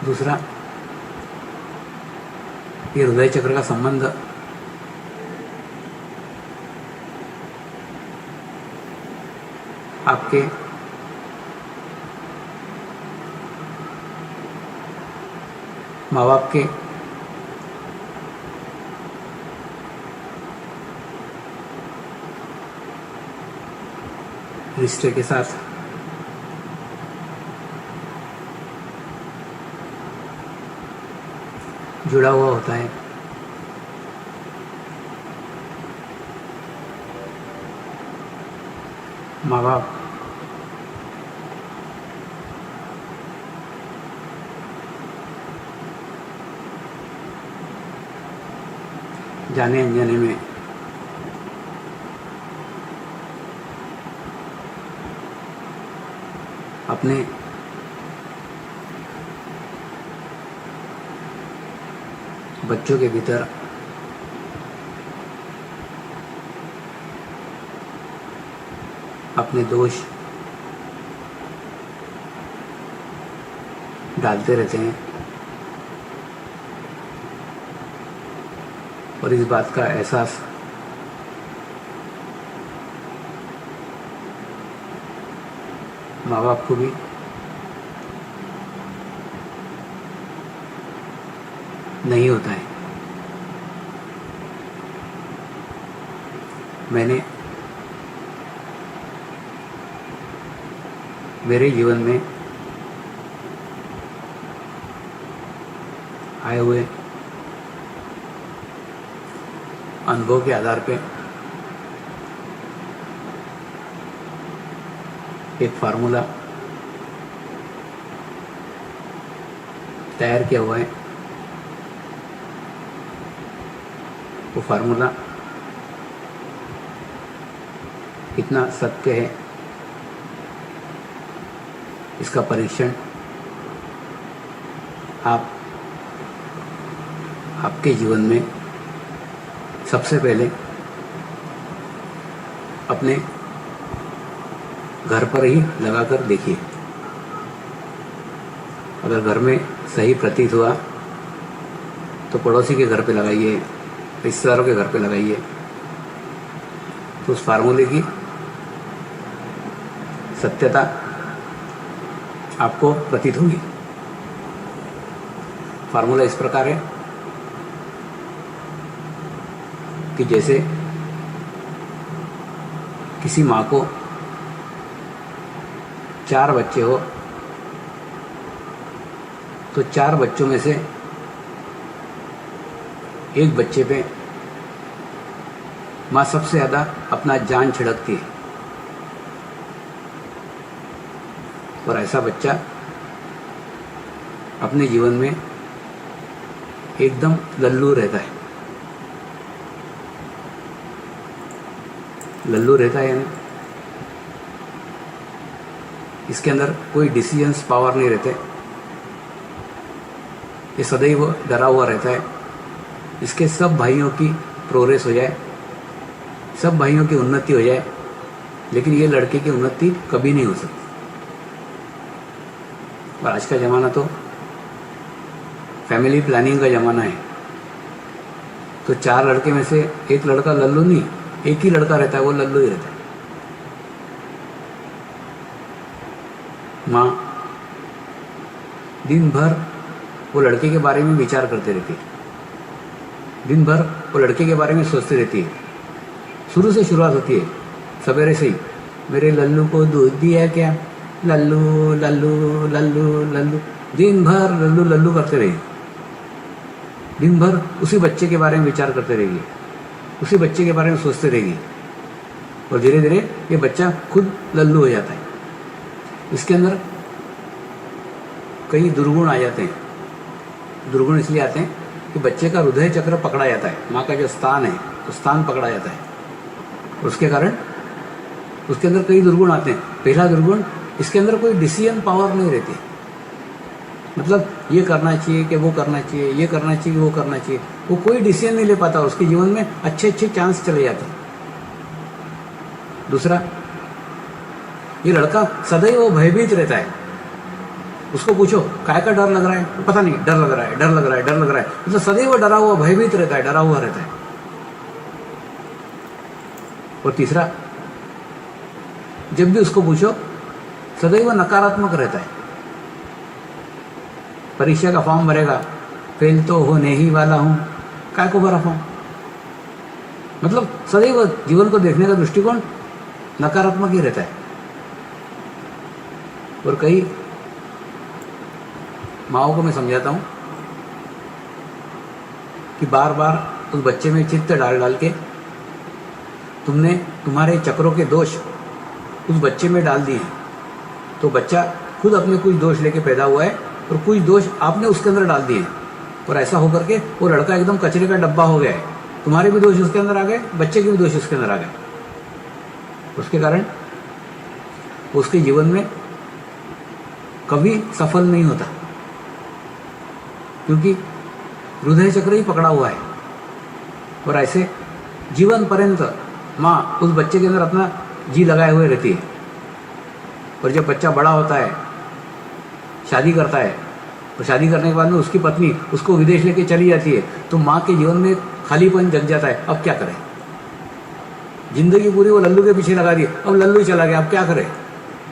दूसरा, ये हृदय चक्र का संबंध आपके माँ बाप के रिश्ते के साथ जुड़ा हुआ होता है। माँ बाप जाने अनजाने में अपने बच्चों के भीतर अपने दोष डालते रहते हैं और इस बात का एहसास माँ बाप को भी नहीं होता है। मैंने मेरे जीवन में आए हुए अनुभव के आधार पे एक फार्मूला तैयार किया हुआ है। वो फार्मूला कितना सत्य है इसका परीक्षण आप आपके जीवन में सबसे पहले अपने घर पर ही लगाकर देखिए। अगर घर में सही प्रतीत हुआ तो पड़ोसी के घर पे लगाइए, रिश्तेदारों के घर पे लगाइए, तो उस फार्मूले की सत्यता आपको प्रतीत होगी। फार्मूला इस प्रकार है कि जैसे किसी माँ को 4 बच्चे हो तो 4 बच्चों में से एक बच्चे पे माँ सबसे ज़्यादा अपना जान छिड़कती है और ऐसा बच्चा अपने जीवन में एकदम लल्लू रहता है। लल्लू रहता है यानी इसके अंदर कोई डिसीजंस पावर नहीं रहते। ये सदैव डरा हुआ रहता है। इसके सब भाइयों की प्रोग्रेस हो जाए, सब भाइयों की उन्नति हो जाए, लेकिन ये लड़के की उन्नति कभी नहीं हो सकती। और आज का ज़माना तो फैमिली प्लानिंग का ज़माना है। तो 4 लड़के में से एक लड़का लल्लू नहीं, एक ही लड़का रहता है, वो लल्लू ही रहता है। माँ दिन भर वो लड़के के बारे में विचार करते रहती है, दिन भर वो लड़के के बारे में सोचती रहती है। शुरू से शुरुआत होती है सवेरे से ही, मेरे लल्लू को दूध दिया क्या, लल्लू लल्लू लल्लू लल्लू, दिन भर लल्लू लल्लू करते रहेगी। दिन भर उसी बच्चे के बारे में विचार करते रहेगी, उसी बच्चे के बारे में सोचते रहेगी और धीरे धीरे ये बच्चा खुद लल्लू हो जाता है। इसके अंदर कई दुर्गुण आ जाते हैं। दुर्गुण इसलिए आते हैं कि बच्चे का हृदय चक्र पकड़ा जाता है, माँ का जो स्थान है तो स्थान पकड़ा जाता है। उसके कारण उसके अंदर कई दुर्गुण आते हैं। पहला दुर्गुण, इसके अंदर कोई डिसीजन पावर नहीं रहती। मतलब ये करना चाहिए कि वो करना चाहिए, ये करना चाहिए कि वो करना चाहिए, वो कोई डिसीजन नहीं ले पाता। उसके जीवन में अच्छे अच्छे चांस चले जाते हैं। दूसरा, ये लड़का सदैव वो भयभीत रहता है। उसको पूछो काय का डर लग रहा है, तो पता नहीं, डर लग रहा है, डर लग रहा है, डर लग रहा है, मतलब सदैव डरा हुआ, भयभीत रहता है, डरा हुआ रहता है। और तीसरा, जब भी उसको पूछो सदैव नकारात्मक रहता है। परीक्षा का फॉर्म भरेगा, फेल तो होने ही वाला हूं, काय को भरा फॉर्म, मतलब सदैव जीवन को देखने का दृष्टिकोण नकारात्मक ही रहता है। और कई माओ को मैं समझाता हूं कि बार बार उस बच्चे में चित्त डाल डाल के तुमने तुम्हारे चक्रों के दोष उस बच्चे में डाल दिए हैं। तो बच्चा खुद अपने कुछ दोष लेके पैदा हुआ है और कुछ दोष आपने उसके अंदर डाल दिए, और ऐसा होकर के वो लड़का एकदम कचरे का डब्बा हो गया है। तुम्हारे भी दोष उसके अंदर आ गए, बच्चे के भी दोष उसके अंदर आ गए। उसके कारण उसके जीवन में कभी सफल नहीं होता, क्योंकि हृदय चक्र ही पकड़ा हुआ है। और ऐसे जीवन पर्यंत माँ उस बच्चे के अंदर अपना जी लगाए हुए रहती है। और जब बच्चा बड़ा होता है, शादी करता है, और शादी करने के बाद में उसकी पत्नी उसको विदेश लेके चली जाती है, तो माँ के जीवन में खालीपन जग जाता है। अब क्या करें, जिंदगी पूरी वो लल्लू के पीछे लगा दी, अब लल्लू ही चला गया, अब क्या करें,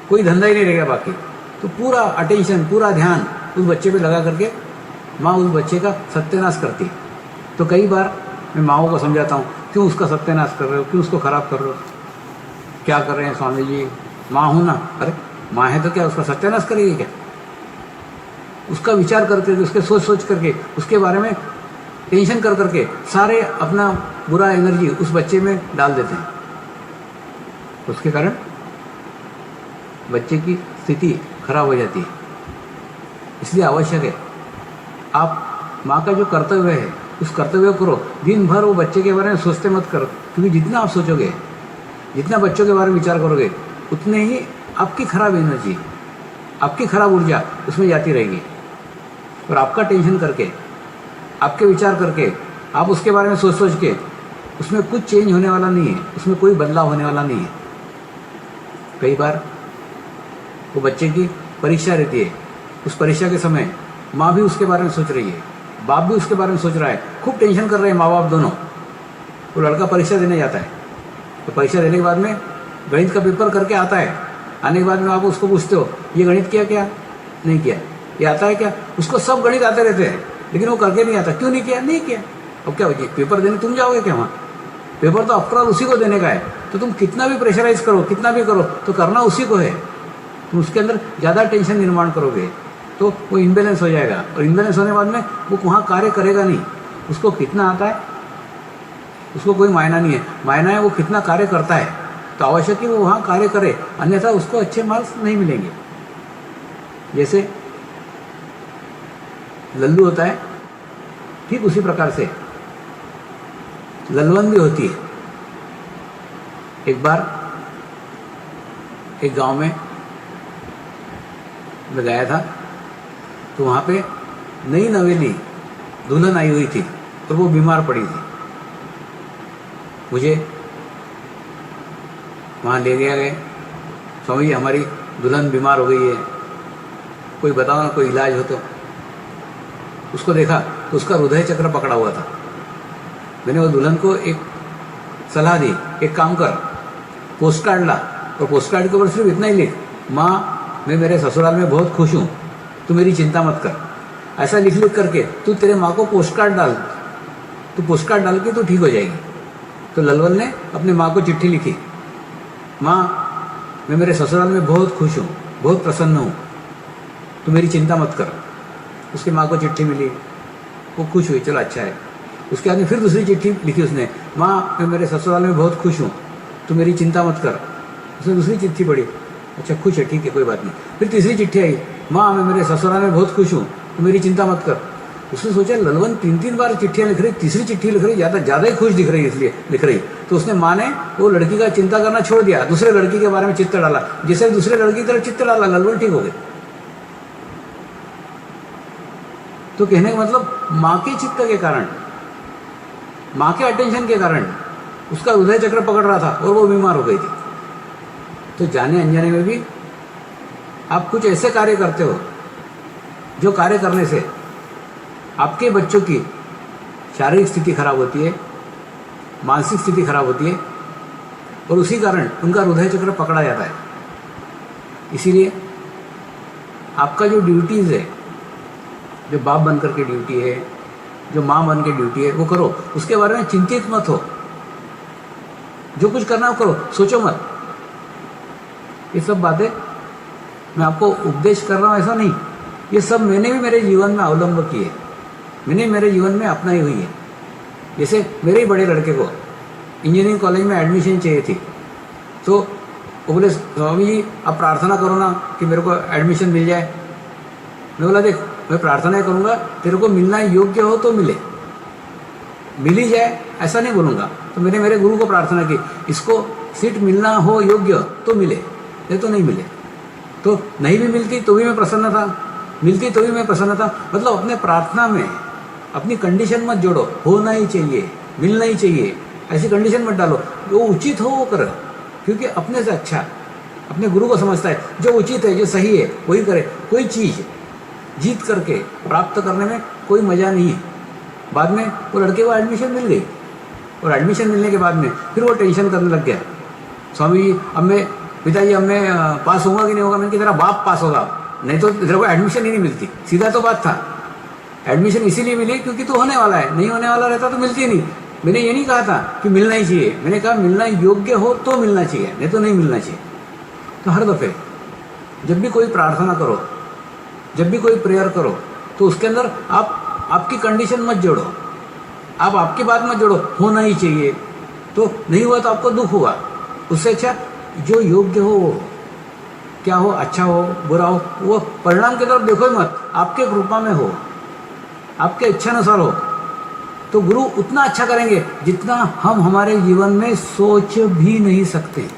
कोई धंधा ही नहीं रहेगा बाकी। तो पूरा अटेंशन, पूरा ध्यान उस बच्चे पे लगा करके माँ उस बच्चे का सत्यानाश करती है। तो कई बार मैं माँओं को समझाता हूँ, क्यों उसका सत्यानाश कर रहे हो, क्यों उसको खराब कर रहे हो, क्या कर रहे हैं स्वामी जी, माँ हूँ ना। अरे माँ है तो क्या उसका सत्यानाश करेगी क्या? उसका विचार करके, उसके सोच सोच करके, उसके बारे में टेंशन कर करके सारे अपना बुरा एनर्जी उस बच्चे में डाल देते हैं। उसके कारण बच्चे की स्थिति खराब हो जाती है। इसलिए आवश्यक है आप माँ का जो कर्तव्य है उस कर्तव्य करो। दिन भर वो बच्चे के बारे में सोचते मत करो, क्योंकि जितना आप सोचोगे, जितना बच्चों के बारे में विचार करोगे, उतने ही आपकी खराब एनर्जी, आपकी खराब ऊर्जा उसमें जाती रहेगी। और आपका टेंशन करके, आपके विचार करके, आप उसके बारे में सोच सोच के, उसमें कुछ चेंज होने वाला नहीं है, उसमें कोई बदलाव होने वाला नहीं है। कई बार वो बच्चे की परीक्षा रहती है, उस परीक्षा के समय माँ भी उसके बारे में सोच रही है, बाप भी उसके बारे में सोच रहा है, खूब टेंशन कर रहे हैं माँ बाप दोनों। वो लड़का परीक्षा देने जाता है, तो परीक्षा देने के बाद में गणित का पेपर करके आता है। आने के बाद में आप उसको पूछते हो, ये गणित किया क्या, नहीं किया, ये आता है क्या? उसको सब गणित आते रहते हैं, लेकिन वो करके नहीं आता। क्यों नहीं किया? नहीं किया। अब क्या होगी, पेपर देने तुम जाओगे क्या वहाँ? पेपर तो आफ्टर ऑल उसी को देने का है। तो तुम कितना भी प्रेशराइज करो, कितना भी करो, तो करना उसी को है। तुम उसके अंदर ज़्यादा टेंशन निर्माण करोगे तो वो इम्बेलेंस हो जाएगा, और इम्बेलेंस होने के बाद में वो वहाँ कार्य करेगा नहीं। उसको कितना आता है उसको कोई मायना नहीं है, मायना है वो कितना कार्य करता है। तो आवश्यक है वो वहाँ कार्य करे, अन्यथा उसको अच्छे मार्क्स नहीं मिलेंगे। जैसे लल्लू होता है, ठीक उसी प्रकार से ललवन भी होती है। एक बार एक गांव में मैं गया था, तो वहाँ पे नई नवेली दुल्हन आई हुई थी और वो बीमार पड़ी थी। मुझे वहाँ ले गया गए, स्वामी जी हमारी दुल्हन बीमार हो गई है, कोई बताओ ना, कोई इलाज हो तो। उसको देखा तो उसका हृदय चक्र पकड़ा हुआ था। मैंने वो दुल्हन को एक सलाह दी, एक काम कर, पोस्ट कार्ड ला, और पोस्ट कार्ड के ऊपर सिर्फ इतना ही लिख, माँ मैं मेरे ससुराल में बहुत खुश हूँ, तू मेरी चिंता मत कर। ऐसा लिख लिख करके तू तेरे माँ को पोस्ट कार्ड डाल, तू पोस्ट कार्ड डाल के तो ठीक हो जाएगी। तो ललवन ने अपनी माँ को चिट्ठी लिखी, माँ मैं मेरे ससुराल में बहुत खुश हूँ, बहुत प्रसन्न हूँ, तू मेरी चिंता मत कर। उसकी माँ को चिट्ठी मिली, वो खुश हुई, चलो अच्छा है। उसके बाद में फिर दूसरी चिट्ठी लिखी उसने, माँ मैं मेरे ससुराल में बहुत खुश हूँ, तू मेरी चिंता मत कर। उसने दूसरी चिट्ठी पढ़ी, अच्छा खुश है, ठीक है कोई बात नहीं। फिर तीसरी चिट्ठी आई, माँ मैं मेरे ससुराल में बहुत खुश हूँ, तू मेरी चिंता मत कर। उसने सोचा ललवन 3-3 बार चिट्ठियाँ लिख रही, तीसरी चिट्ठी लिख रही, ज़्यादा ही खुश दिख रही, इसलिए लिख रही। तो उसने माँ ने वो लड़की का चिंता करना छोड़ दिया, दूसरे लड़की के बारे में चित्त डाला। जैसे दूसरे लड़की की तरफ चित्त डाला, ललवन ठीक हो गई। तो कहने का मतलब माँ के चित्त के कारण, माँ के अटेंशन के कारण उसका हृदय चक्र पकड़ रहा था और वो बीमार हो गई थी। तो जाने अनजाने में भी आप कुछ ऐसे कार्य करते हो जो कार्य करने से आपके बच्चों की शारीरिक स्थिति खराब होती है, मानसिक स्थिति खराब होती है और उसी कारण उनका हृदय चक्र पकड़ा जाता है। इसीलिए आपका जो ड्यूटीज़ है, जो बाप बनकर के ड्यूटी है, जो माँ बन के ड्यूटी है, वो करो। उसके बारे में चिंतित मत हो, जो कुछ करना है वो करो, सोचो मत। ये सब बातें मैं आपको उपदेश कर रहा हूँ ऐसा नहीं, ये सब मैंने भी मेरे जीवन में अवलंब किए, मैंने मेरे जीवन में अपनाई हुई है। जैसे मेरे ही बड़े लड़के को इंजीनियरिंग कॉलेज में एडमिशन चाहिए थी, तो वो बोले स्वामी जी आप प्रार्थना करो ना कि मेरे को एडमिशन मिल जाए। मैं बोला देख, मैं प्रार्थना करूँगा, तेरे को मिलना योग्य हो तो मिले, मिल ही जाए ऐसा नहीं बोलूँगा। तो मैंने मेरे गुरु को प्रार्थना की, इसको सीट मिलना हो योग्य तो मिले, ये तो नहीं मिले। तो नहीं भी मिलती तो भी मैं प्रसन्न था, मिलती तो भी मैं प्रसन्न था। मतलब अपने प्रार्थना में अपनी कंडीशन मत जोड़ो, होना ही चाहिए, मिलना ही चाहिए, ऐसी कंडीशन मत डालो। जो उचित हो वो करो, क्योंकि अपने से अच्छा अपने गुरु को समझता है। जो उचित है, जो सही है वही करे। कोई चीज़ जीत करके प्राप्त करने में कोई मज़ा नहीं है। बाद में वो लड़के को एडमिशन मिल गई और एडमिशन मिलने के बाद में फिर वो टेंशन करने लग गया, स्वामी जी अब मैं, पिताजी अब मैं पास होगा कि नहीं होगा। मैंने कि तेरा बाप पास होगा, नहीं तो तेरे को एडमिशन ही नहीं मिलती। सीधा तो बात था। एडमिशन इसीलिए मिली क्योंकि तू होने वाला है, नहीं होने वाला रहता तो मिलती नहीं। मैंने ये नहीं कहा था कि मिलना ही चाहिए, मैंने कहा मिलना योग्य हो तो मिलना चाहिए, नहीं तो नहीं मिलना चाहिए। तो हर दफ़े जब भी कोई प्रार्थना करो, जब भी कोई प्रेयर करो, तो उसके अंदर आप आपकी कंडीशन मत जोड़ो, आप आपकी बात मत जोड़ो, होना ही चाहिए। तो नहीं हुआ तो आपको दुख हुआ, उससे अच्छा जो योग्य हो वो, क्या हो, अच्छा हो बुरा हो, वो परिणाम की तरफ देखो ही मत, आपके कृपा में हो, आपके इच्छानुसार हो। तो गुरु उतना अच्छा करेंगे जितना हम हमारे जीवन में सोच भी नहीं सकते।